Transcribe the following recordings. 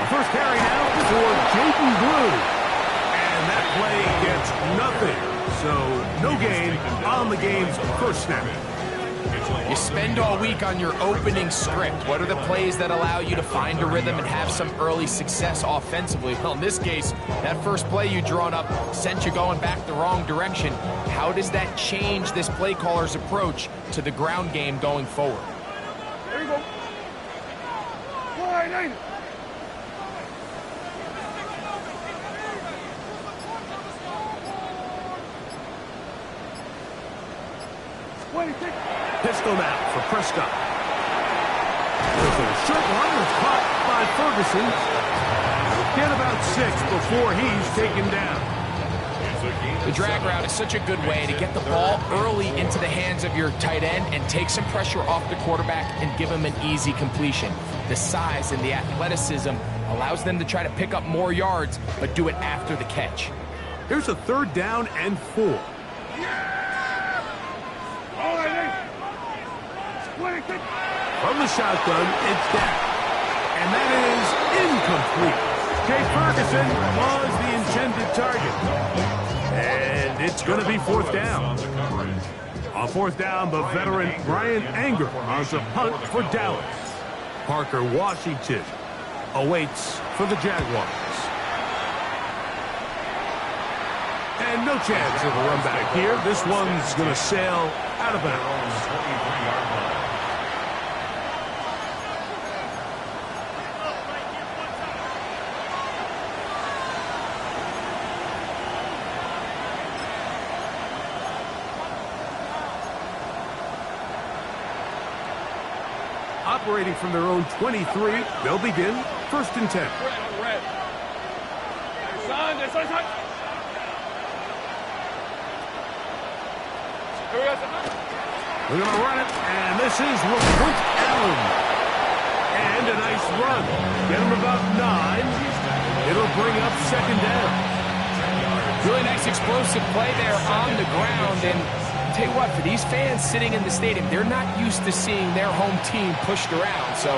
First carry now for Jaden Blue. And that play gets nothing. So no gain on the game's first snap. You spend all week on your opening script. What are the plays that allow you to find a rhythm and have some early success offensively? Well, in this case, that first play you drawn up sent you going back the wrong direction. How does that change this play caller's approach to the ground game going forward? There you go. Wide eight. Pistol now for Prescott. There's a short one that's caught by Ferguson. Get about 6 before he's taken down. The drag route is such a good way to get the ball early into the hands of your tight end and take some pressure off the quarterback and give him an easy completion. The size and the athleticism allows them to try to pick up more yards, but do it after the catch. Here's a 3rd down and 4. From the shotgun, it's down. And that is incomplete. Jay Ferguson was the intended target. And it's going to be 4th down. On 4th down, the veteran Brian Anger on the punt for Dallas. Parker Washington awaits for the Jaguars. And no chance of a run back here. This one's going to sail out of bounds. Operating from their own 23, they'll begin 1st and 10. Red. Son. Here we go, son. We're going to run it, and this is LaQuint Allen. And a nice run. Get him about 9. It'll bring up 2nd down. Really nice explosive play there on the ground, and tell you what, for these fans sitting in the stadium, they're not used to seeing their home team pushed around. So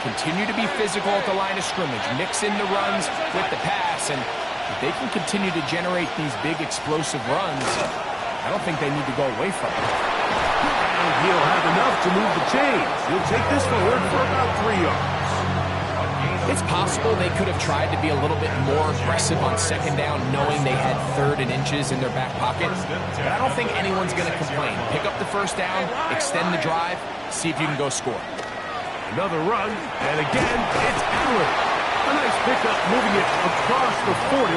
continue to be physical at the line of scrimmage. Mix in the runs with the pass. And if they can continue to generate these big explosive runs, I don't think they need to go away from it. And he'll have enough to move the chains. He'll take this forward for about 3 yards. It's possible they could have tried to be a little bit more aggressive on 2nd down, knowing they had 3rd and inches in their back pocket. But I don't think anyone's going to complain. Pick up the 1st down, extend the drive, see if you can go score. Another run, and again, it's Allen. A nice pickup, moving it across the 40.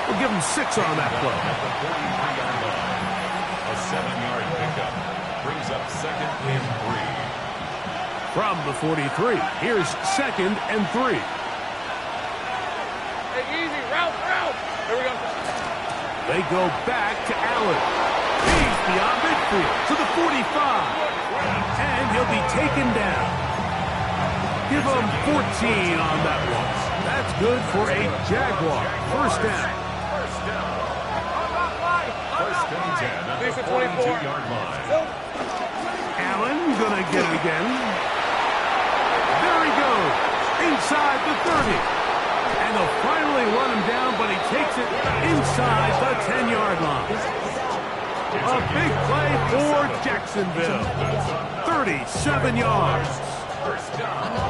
We'll give him 6 on that play. A 7-yard pickup brings up 2nd and 3. From the 43, here's 2nd and 3. Hey, easy. Route. Here we go. They go back to Allen. He's beyond midfield to the 45. And he'll be taken down. Give him 14 on that one. That's good for a Jaguar. 1st down. First and 10 at the 42-yard line. Allen gonna get it again. There he goes, inside the 30. And they'll finally run him down, but he takes it inside the 10-yard line. A big play for Jacksonville. 37 yards.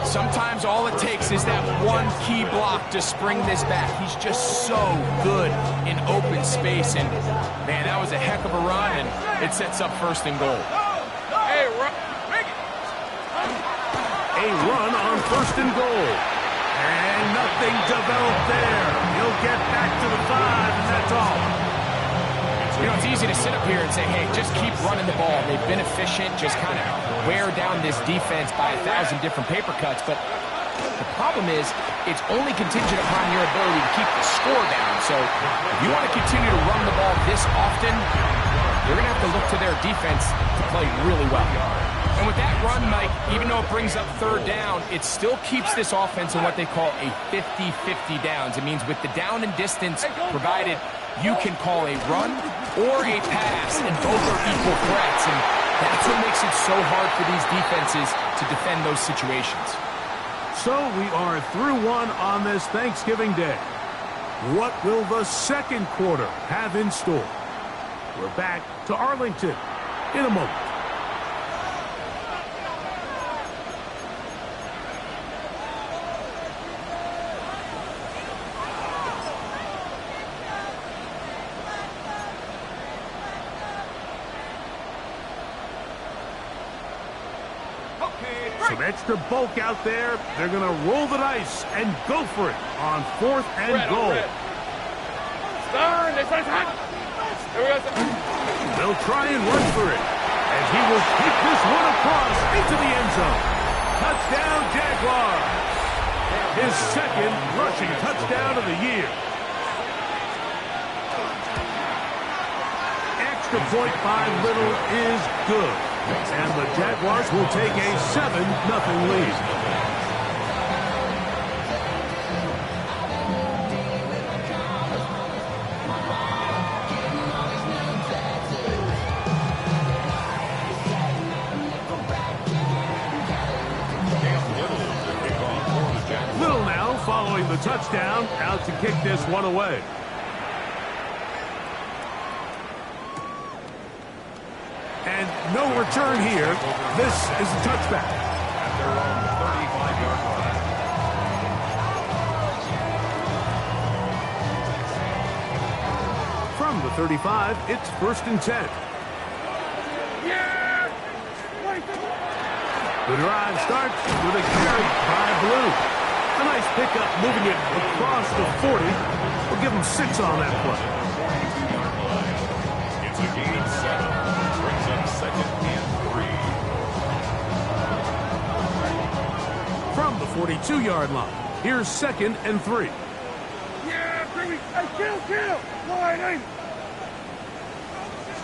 Sometimes all it takes is that one key block to spring this back. He's just so good in open space. And, man, that was a heck of a run, and it sets up 1st and goal. Hey, A run on 1st and goal. And nothing developed there. He'll get back to the 5, and that's all. You know, it's easy to sit up here and say, hey, just keep running the ball. They've been efficient, just kind of wear down this defense by 1,000 different paper cuts. But the problem is it's only contingent upon your ability to keep the score down. So if you want to continue to run the ball this often, you're going to have to look to their defense to play really well. And with that run, Mike, even though it brings up 3rd down, it still keeps this offense in what they call a 50-50 downs. It means with the down and distance provided, you can call a run or a pass, and both are equal threats. And that's what makes it so hard for these defenses to defend those situations. So we are through one on this Thanksgiving Day. What will the second quarter have in store? We're back to Arlington in a moment. Some extra bulk out there. They're going to roll the dice and go for it on 4th and goal. They'll try and run for it as he will kick this one across into the end zone. Touchdown, Jaguars. His second rushing touchdown of the year. Extra point by Little is good. And the Jaguars will take a 7-0 lead. Little now following the touchdown, out to kick this one away. And no return here. This is a touchback. At their own 35-yard line. From the 35, it's 1st and 10. The drive starts with a carry by Blue. A nice pickup moving it across the 40. We'll give him 6 on that play. It's a gain of 7. Brings up 2nd and 3. From the 42-yard line, here's 2nd and 3. Yeah, baby. Hey, kill. Line 8.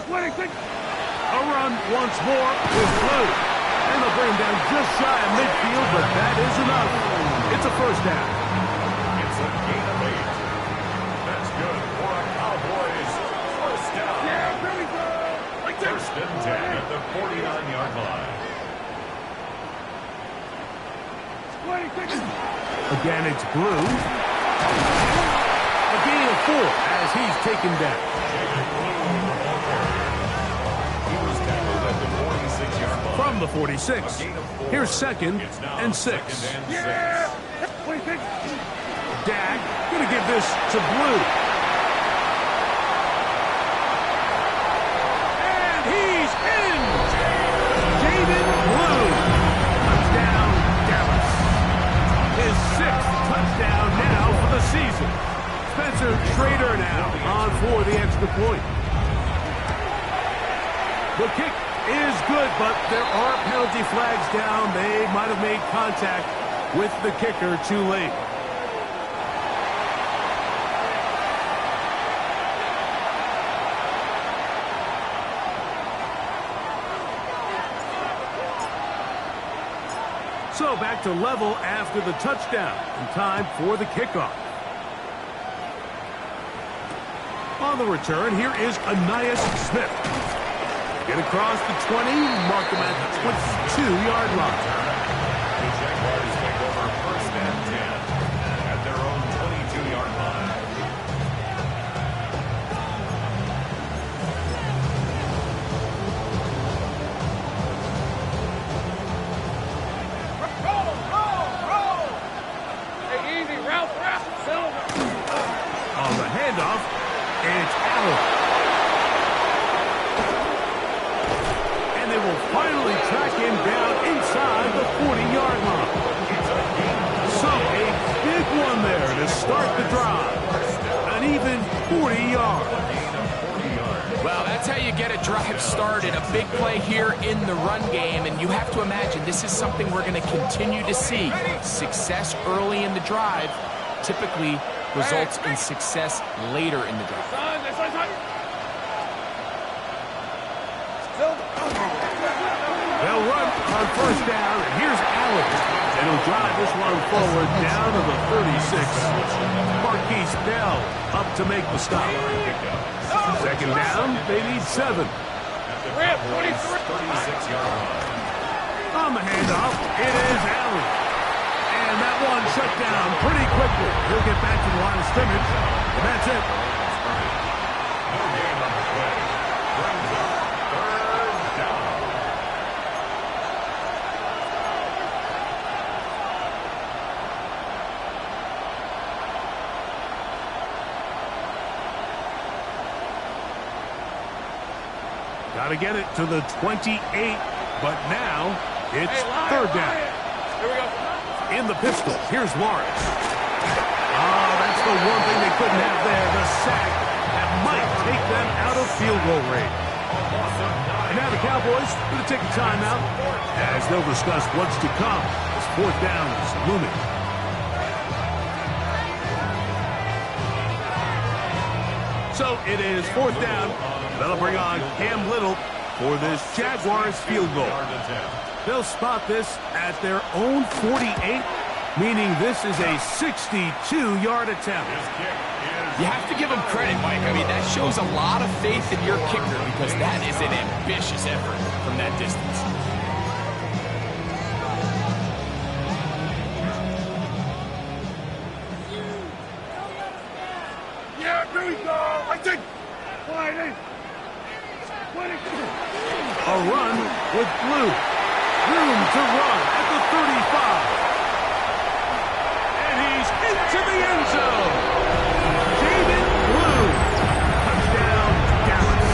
26. A run once more with Blue. And they'll bring him down just shy of midfield, but that is enough. It's a first down. It's a gain of 8. That's good for a Cowboys first down. Yeah, very good. Like that. 1st and 10 at the 49-yard line. 26. Again, it's Blue. A gain of 4 as he's taken down. He was tackled at the 46-yard line. From the 46, here's 2nd and 6. Yeah. 26. Dak going to give this to Blue. And he's in! David Blue. Touchdown, Dallas. His 6th touchdown now for the season. Spencer Schrader now on for the extra point. The kick is good, but there are penalty flags down. They might have made contact with the kicker too late. So back to level after the touchdown, and time for the kickoff. On the return, here is Ainias Smith. Get across the 20, mark him at the 22-yard line. The Jaguars take over 1st and 10 at their own 22-yard line. Roll. Hey, easy. Route. Silver. On the handoff, it's Allen. They will finally track him down inside the 40-yard line. So a big one there to start the drive. An even 40 yards. Well, that's how you get a drive started. A big play here in the run game, and you have to imagine this is something we're going to continue to see. Success early in the drive typically results in success later in the drive. They'll run on 1st down. Here's Allen. And he'll drive this one forward down to the 36. Marquise Bell up to make the stop. 2nd down, they need 7. On the handoff, it is Allen. And And that one shut down pretty quickly. He'll get back to the line of scrimmage, and that's it. No gain on the play. Brings up third down. Got to get it to the 28, but now it's third down. Here we go. In the pistol, here's Lawrence. Oh, that's the one thing they couldn't have there, the sack that might take them out of field goal range. And now the Cowboys going to take a timeout as they'll discuss what's to come as fourth down is looming. So it is fourth down. They'll bring on Cam Little for this Jaguars field goal. They'll spot this at their own 48, meaning this is a 62-yard attempt. You have to give him credit, Mike. I mean, that shows a lot of faith in your kicker because that is an ambitious effort from that distance. Yeah, here we go. I think. 20. A run with Blue. Room to run at the 35. And he's into the end zone. David Blue. Touchdown, Dallas.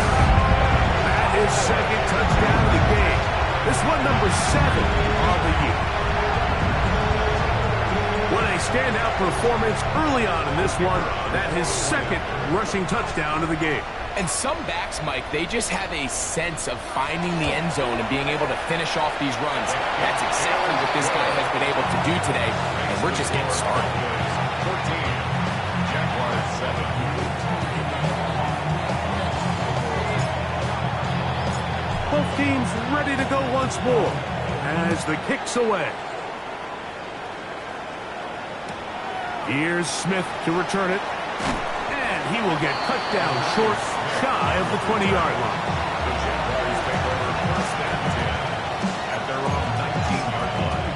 That is second touchdown of the game. This one number 7 on the year. What a standout performance early on in this one. That his second rushing touchdown of the game. And some backs, Mike, they just have a sense of finding the end zone and being able to finish off these runs. That's exactly what this guy has been able to do today, and we're just getting started. 14, Jaguars 7. Both teams ready to go once more as the kick's away. Here's Smith to return it. And he will get cut down short, shy of the 20-yard line. The Jaguars take over first and 10 at their own 19-yard line.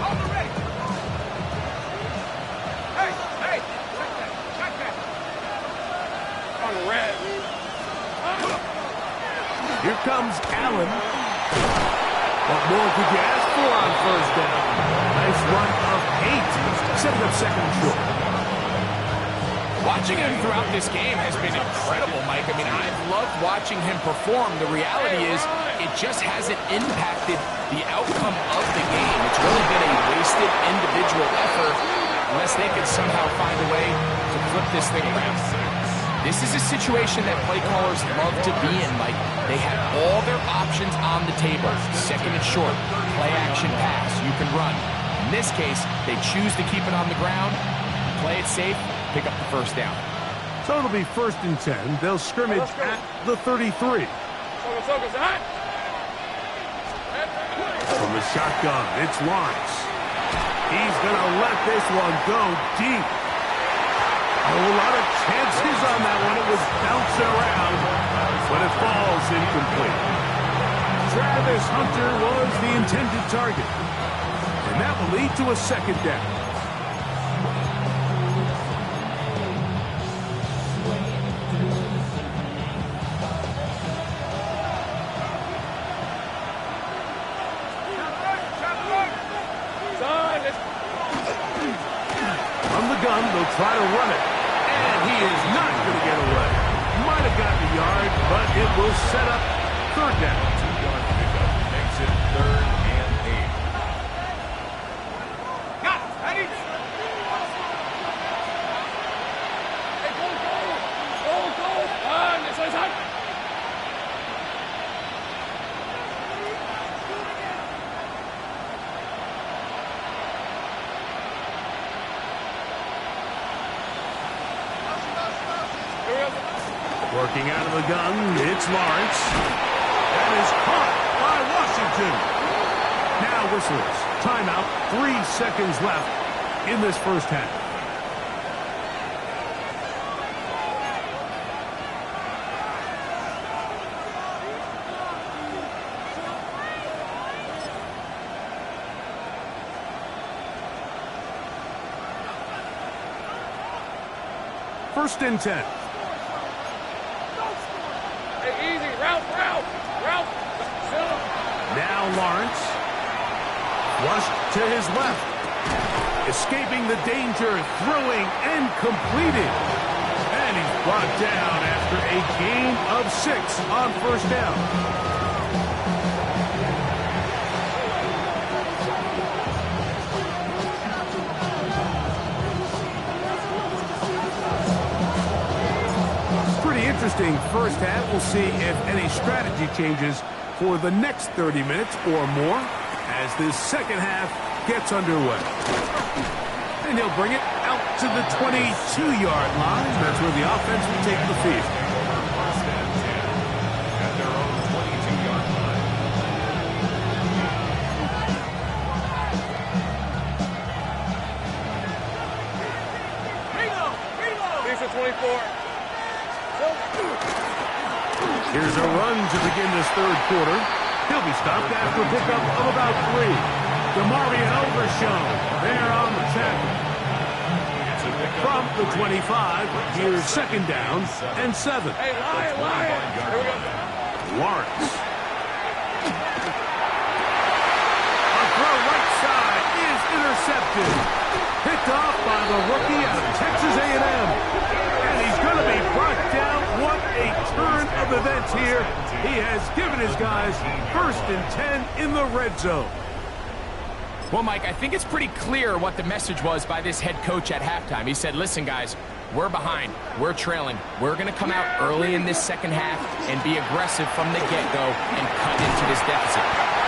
On the ready. Hey, hey. Check that. On the red. Here comes Allen. What more could you ask for on first down? Nice run of 8. Setting up second and short. Watching him throughout this game has been incredible, Mike. I mean, I've loved watching him perform. The reality is it just hasn't impacted the outcome of the game. It's really been a wasted individual effort unless they can somehow find a way to flip this thing around. This is a situation that play callers love to be in, Mike. They have all their options on the table. Second and short, play action pass, you can run. In this case, they choose to keep it on the ground, play it safe, pick up the first down. So it'll be first and 10. They'll scrimmage at the 33. From the shotgun, it's Lawrence. He's going to let this one go deep. A whole lot of chances on that one. It was bouncing around, but it falls incomplete. Travis Hunter was the intended target, and that will lead to a second down. From the gun, they'll try to run it. And he is not going to get away. Might have gotten a yard, but it will set up third down. 2-yard pickup makes it third and 8. Got it. Ready? Hey, go. This is hot. Working out of the gun, it's Lawrence. That is caught by Washington. Now whistles. Timeout. 3 seconds left in this first half. first and 10. Hey, easy. Route. Now Lawrence. Flushed to his left. Escaping the danger, throwing and completing. And he's brought down after a gain of 6 on first down. Pretty interesting first half. We'll see if any strategy changes for the next 30 minutes or more as this second half gets underway. And he'll bring it out to the 22-yard line. That's where the offense will take the field. First and 10 at their own 22-yard line. Reload. These are 24. Here's a run to begin this third quarter. He'll be stopped after a pickup of about 3. DeMario Overshown there on the tackle. From the 25, here's second down and 7. Hey, Lion. Here we go. Lawrence. A throw right side is intercepted. Picked off by the rookie out of Texas A&M. And he's going to be brought down. What a turn of events here. He has given his guys first and 10 in the red zone. Well, Mike, I think it's pretty clear what the message was by this head coach at halftime. He said, listen, guys, we're behind. We're trailing. We're going to come out early in this second half and be aggressive from the get-go and cut into this deficit.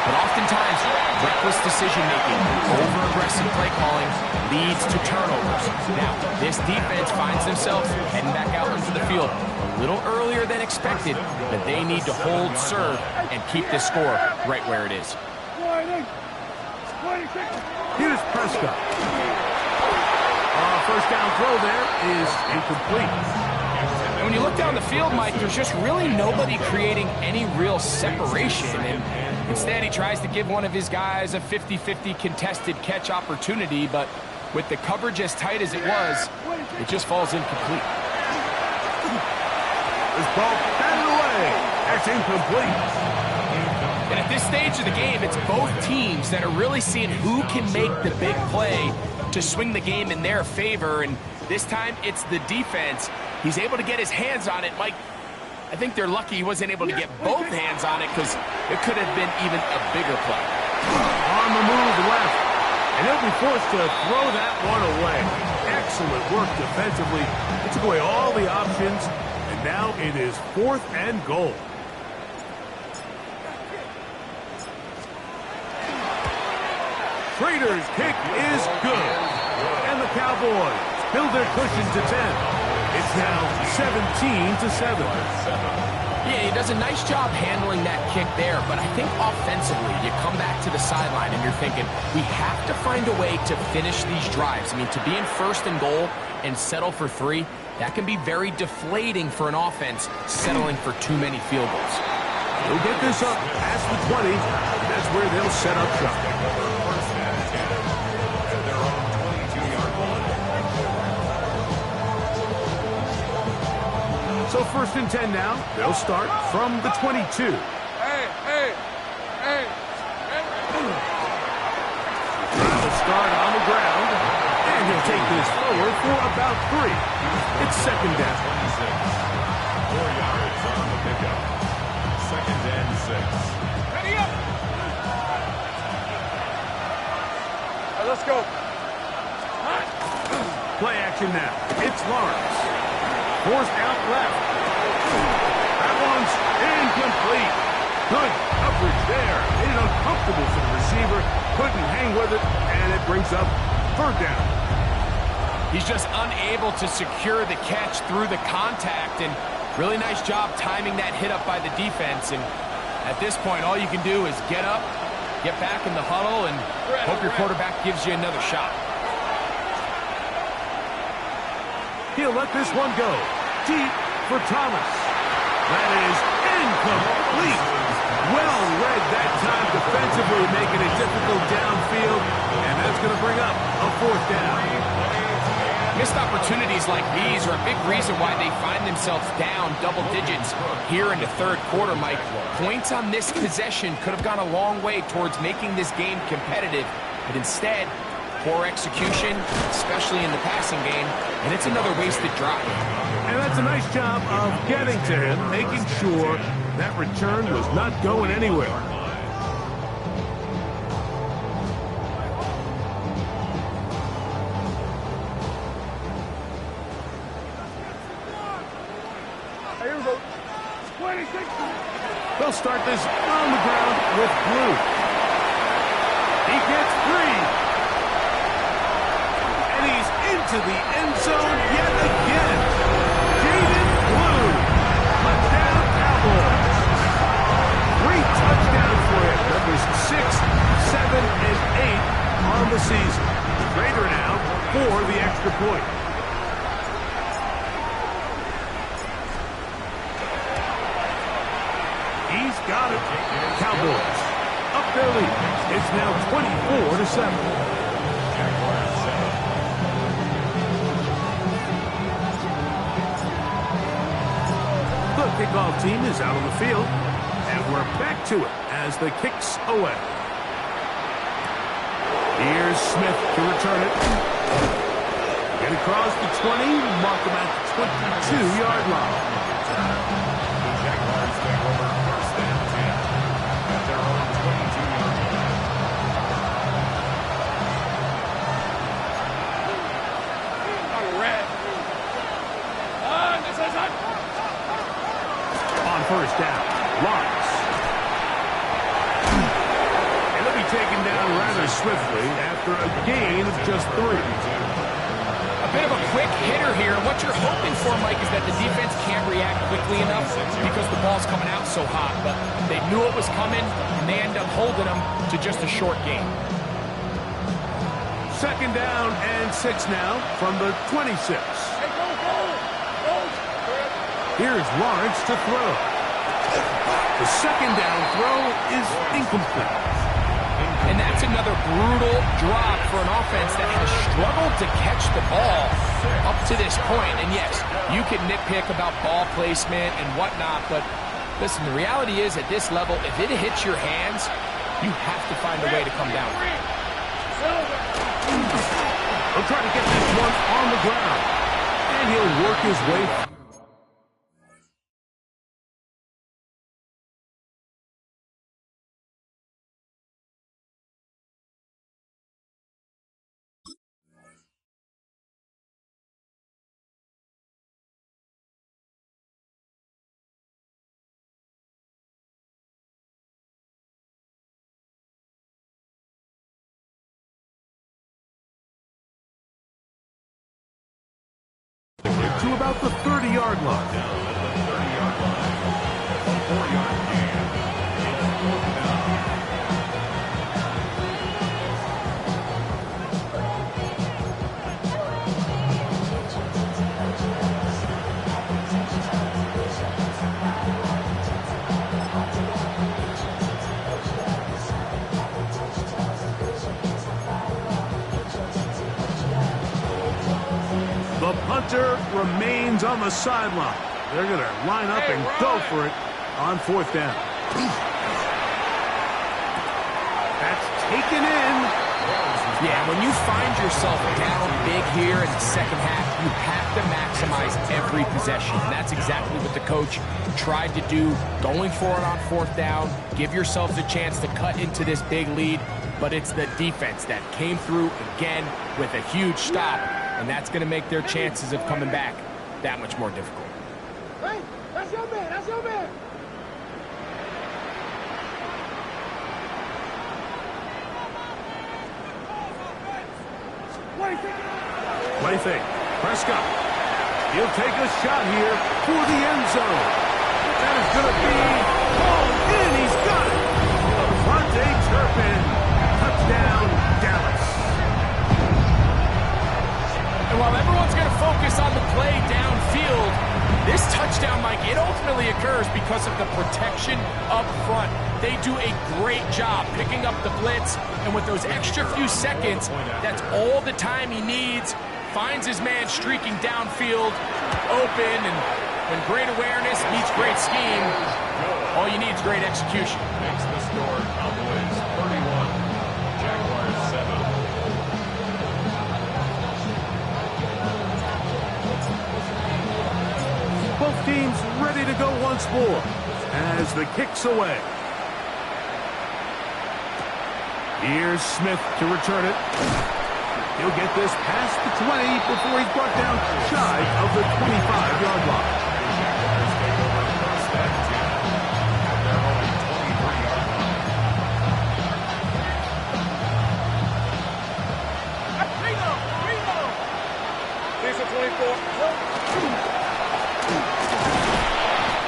But oftentimes, reckless decision-making, over-aggressive play calling leads to turnovers. Now, this defense finds themselves heading back out into the field a little earlier than expected, but they need to hold serve and keep this score right where it is. Here's Prescott. First down throw there is incomplete. And when you look down the field, Mike, there's just really nobody creating any real separation. And instead, he tries to give one of his guys a 50-50 contested catch opportunity, but with the coverage as tight as it was, it just falls incomplete. This ball batted away. That's incomplete. And at this stage of the game, it's both teams that are really seeing who can make the big play to swing the game in their favor. And this time, it's the defense. He's able to get his hands on it. Mike, I think they're lucky he wasn't able to get both hands on it because it could have been even a bigger play. On the move left. And he'll be forced to throw that one away. Excellent work defensively. It took away all the options. And now it is 4th and goal. Trader's kick is good. And the Cowboys build their cushion to 10. It's now 17-7. Yeah, he does a nice job handling that kick there, but I think offensively, you come back to the sideline and you're thinking, we have to find a way to finish these drives. I mean, to be in first and goal and settle for 3, that can be very deflating for an offense settling for too many field goals. They'll get this up past the 20. That's where they'll set up shop. So first and 10 now. They'll start from the 22. Hey. Trying to start on the ground. And he'll take this forward for about 3. It's second down. 4 yards on the pickup. Second and 6. Ready up. All right, let's go. Play action now. It's Lawrence. Forced out left. That one's incomplete. Good coverage there. Made it uncomfortable for the receiver. Couldn't hang with it, and it brings up third down. He's just unable to secure the catch through the contact, and really nice job timing that hit up by the defense. And at this point, all you can do is get up, get back in the huddle, and hope your quarterback gives you another shot. He'll let this one go. Deep for Thomas. That is incomplete. Well read that time defensively, making it difficult downfield, and that's going to bring up a 4th down. Missed opportunities like these are a big reason why they find themselves down double digits here in the third quarter, Mike. Points on this possession could have gone a long way towards making this game competitive, but instead, poor execution, especially in the passing game, and it's another wasted drive. And that's a nice job of getting to him, making sure that return was not going anywhere. They'll start this on the ground with Blue. He gets free. And he's into the end zone yet again. David Blue. Touchdown Cowboys. Great touchdown for him. Numbers 6, 7, and 8 on the season. Rader now for the extra point. He's got it. Cowboys up their lead. It's now 24-7. The kickoff team is out on the field, and we're back to it as the kick's away. Here's Smith to return it. Get across the 20, mark him at the 22-yard line. First down, Lawrence. And they'll be taken down rather swiftly after a gain of just 3. A bit of a quick hitter here. What you're hoping for, Mike, is that the defense can't react quickly enough because the ball's coming out so hot. But they knew it was coming, and they end up holding them to just a short gain. Second down and 6 now from the 26. Here's Lawrence to throw. The second down throw is incomplete. And that's another brutal drop for an offense that has struggled to catch the ball up to this point. And yes, you can nitpick about ball placement and whatnot, but listen, the reality is at this level, if it hits your hands, you have to find a way to come down. He'll try to get this one on the ground, and he'll work his way through. To about the 30-yard line. The punter remains on the sideline. They're going to line up and go for it on fourth down. That's taken in. Yeah, when you find yourself down big here in the second half, you have to maximize every possession. And that's exactly what the coach tried to do, going for it on fourth down, give yourselves a chance to cut into this big lead. But it's the defense that came through again with a huge stop. And that's going to make their chances of coming back that much more difficult. Hey, that's your man. That's your man. What do you think? Prescott. He'll take a shot here for the end zone. That is going to be hauled in. He's got it. Devontae Turpin. Touchdown, Dallas. And while everyone's going to focus on the play downfield, this touchdown, Mike, it ultimately occurs because of the protection up front. They do a great job picking up the blitz, and with those extra few seconds, that's all the time he needs. finds his man streaking downfield, open, and when great awareness meets great scheme, all you need is great execution. Makes the score Cowboys 31, Jaguars 7. Both teams ready to go once more as the kick's away. Here's Smith to return it. He'll get this past the 20 before he's brought down shy of the 25-yard line. Jaguars take over first and 10 at their own 23-yard line. These are 24.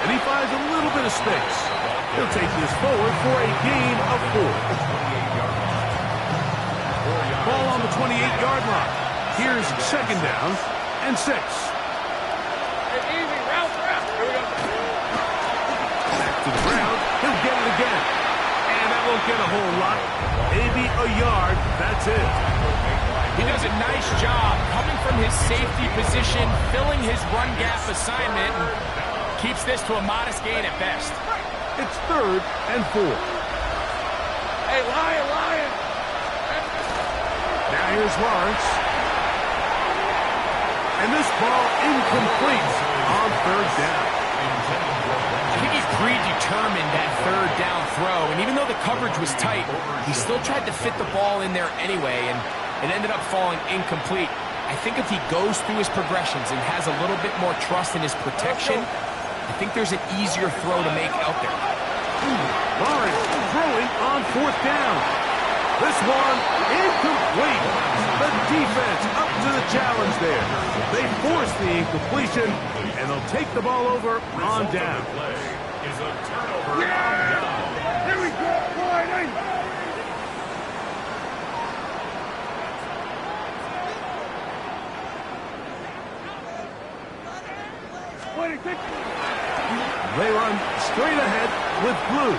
And he finds a little bit of space. He'll take this forward for a gain of 4. 28-yard line. 4 yards. Ball on the 28-yard line. Here's second down and 6. Hey, easy, route. Here we go. Back to the ground. He'll get it again. And that won't get a whole lot. Maybe a yard. That's it. He does a nice job coming from his safety position, filling his run gap assignment, and keeps this to a modest gain at best. It's third and 4. Hey, Lion. Now here's Lawrence. And this ball incomplete on third down. I think he's predetermined that third down throw, and even though the coverage was tight, he still tried to fit the ball in there anyway, and it ended up falling incomplete. I think if he goes through his progressions and has a little bit more trust in his protection, I think there's an easier throw to make out there. Lawrence throwing on fourth down. This one incomplete. The defense up to the challenge there. They force the incompletion, and they'll take the ball over on down. Play is a turnover on down. Here we go. Wide. They run straight ahead with blue.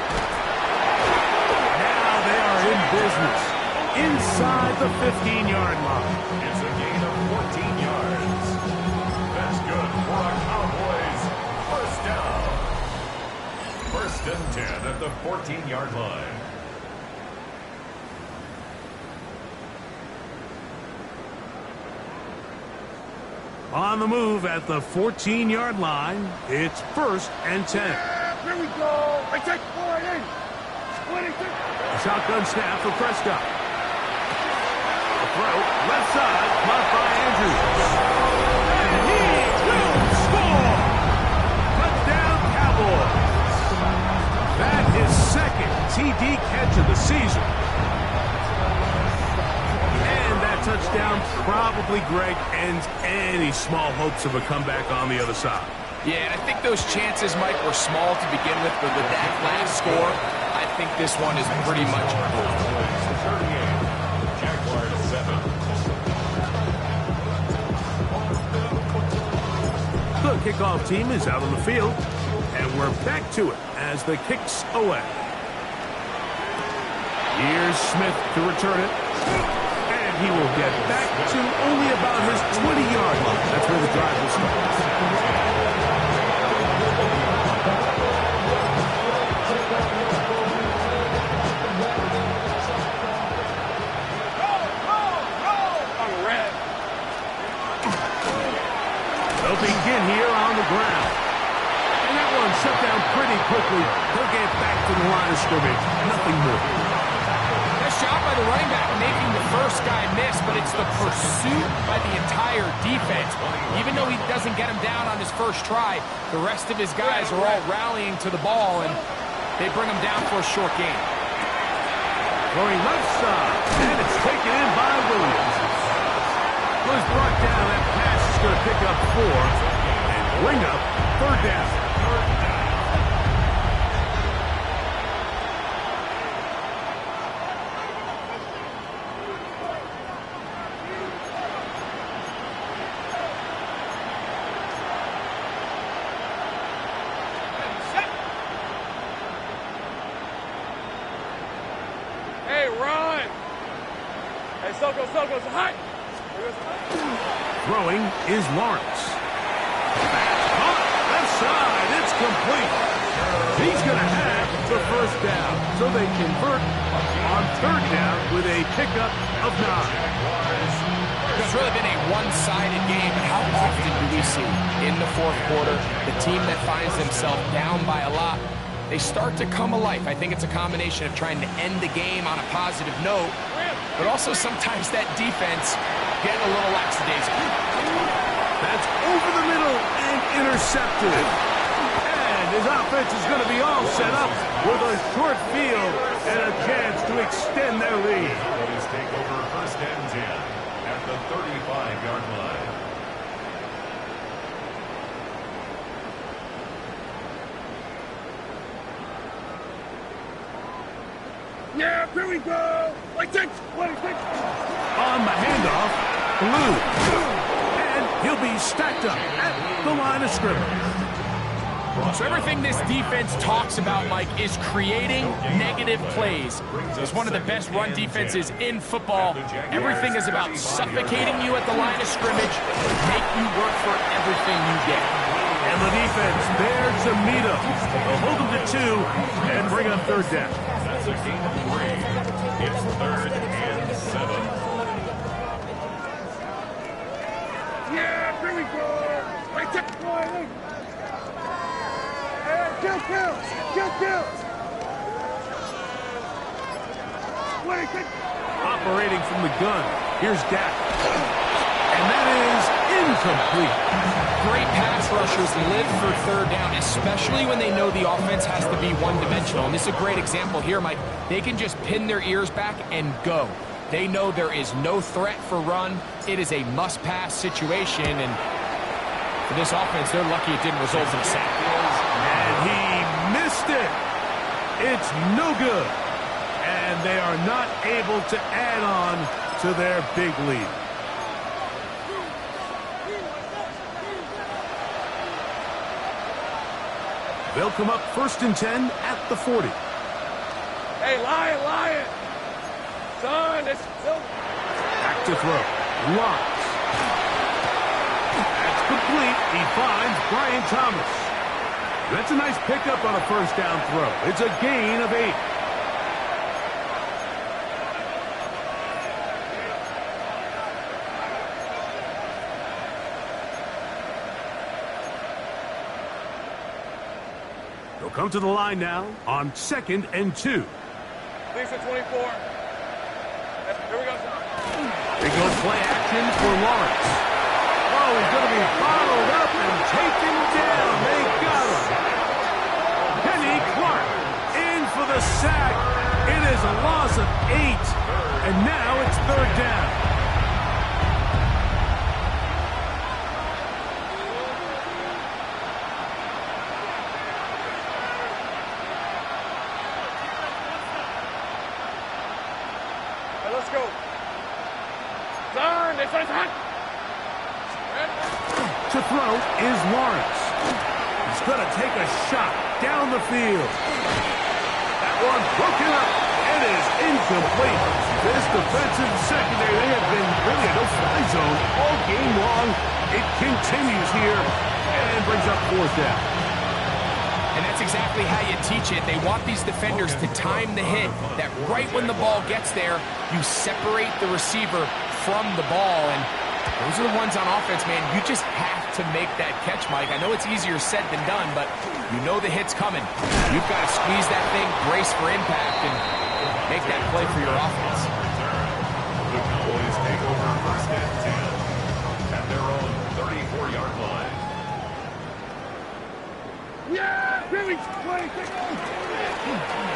Now they are in business inside the 15-yard line. It's a gain of 14 yards. That's good for a Cowboys first down. First and 10 at the 14-yard line. On the move at the 14-yard line, it's first and 10. Here we go. I take 4 in. Splitting. Shotgun snap for Prescott. The throw, left side, caught by Andrews. And he will score! Touchdown, Cowboys. That is second TD catch of the season. And that touchdown probably, Greg, ends any small hopes of a comeback on the other side. Yeah, and I think those chances, Mike, were small to begin with, but with that last score, I think this one is pretty much over. 38, Jaguars 7. The kickoff team is out on the field, and we're back to it as the kick's away. Here's Smith to return it. And he will get back to only about his 20-yard line. That's where the drive will start. They'll begin here on the ground. And that one shut down pretty quickly. He'll get back to the line of scrimmage. Nothing more. Nice job by the running back making the first guy miss, but it's the pursuit by the entire defense. Even though he doesn't get him down on his first try, the rest of his guys are all rallying to the ball, and they bring him down for a short gain. Going left side, and it's taken in by Williams. Was brought down. That pass is going to pick up 4 and bring up third down. Hey, run. Hey, Soko, hot. Throwing is Lawrence. Caught, left side, it's complete. He's going to have the first down, so they convert on third down with a pickup of 9. It's really been a one-sided game, but how often do we see in the fourth quarter the team that finds themselves down by a lot, they start to come alive. I think it's a combination of trying to end the game on a positive note, but also sometimes that defense getting a little lackadaisical. That's over the middle and intercepted. And his offense is going to be all set up with a short field and a chance to extend their lead. Cowboys take over first and 10 at the 35-yard line. Yeah, here we go. Like that. On the handoff, Blue. And he'll be stacked up at the line of scrimmage. So everything this defense talks about, Mike, is creating negative plays. It's one of the best run defenses in football. Everything is about suffocating you at the line of scrimmage, make you work for everything you get. And the defense there to meet him. They'll hold him to 2 and bring up third down. That's a gain of 3. It's 3rd and 7. Yeah, here we go. Like that. Kill. Operating from the gun, here's Dak. And that is incomplete. Great pass rushers live for third down, especially when they know the offense has to be one-dimensional. And this is a great example here, Mike. They can just pin their ears back and go. They know there is no threat for run. It is a must-pass situation, and for this offense, they're lucky it didn't result in a sack. And he missed it. It's no good. And they are not able to add on to their big lead. They'll come up 1st and 10 at the 40. Hey, Lion. Son, it's still... Back to throw. Lawrence. That's complete. He finds Brian Thomas. That's a nice pickup on a first down throw. It's a gain of 8. They'll come to the line now on 2nd and 2. Lisa 24. Here we go. They go play action for Lawrence. Oh, he's going to be followed up and taken down. They got him. Kenny Clark in for the sack. It is a loss of 8. And now it's third down. Let's go. Son, this one's hot. To throw is Lawrence. He's going to take a shot down the field. That one broken up. It is incomplete. This defensive secondary, they have been really a no-fly zone all game long. It continues here and brings up fourth down. And that's exactly how you teach it. They want these defenders to time the hit, that right when the ball gets there, you separate the receiver from the ball. And those are the ones on offense, man. You just have to make that catch, Mike. I know it's easier said than done, but you know the hit's coming. You've got to squeeze that thing, brace for impact, and make that play for your offense. The Cowboys take over first and 10 at their own 34-yard line. Yeah, really.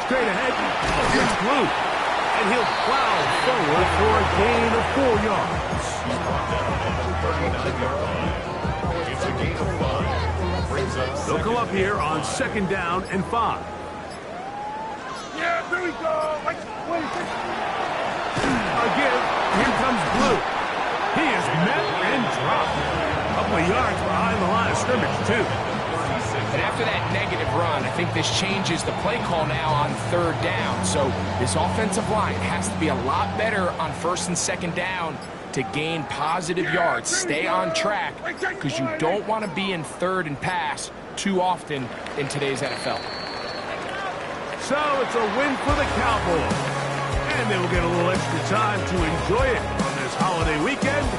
Straight ahead, here's Blue. And he'll plow forward for a gain of 4 yards. He's brought down at the 39-yard line. It's a gain of 5. Brings up They'll come up here on 2nd down and 5. Yeah, here we go. Again, here comes Blue. He is met and dropped. A couple of yards behind the line of scrimmage, too. And after that negative run, I think this changes the play call now on third down. So this offensive line has to be a lot better on 1st and 2nd down to gain positive yards. Stay on track because you don't want to be in third and pass too often in today's NFL. So it's a win for the Cowboys. And they will get a little extra time to enjoy it on this holiday weekend.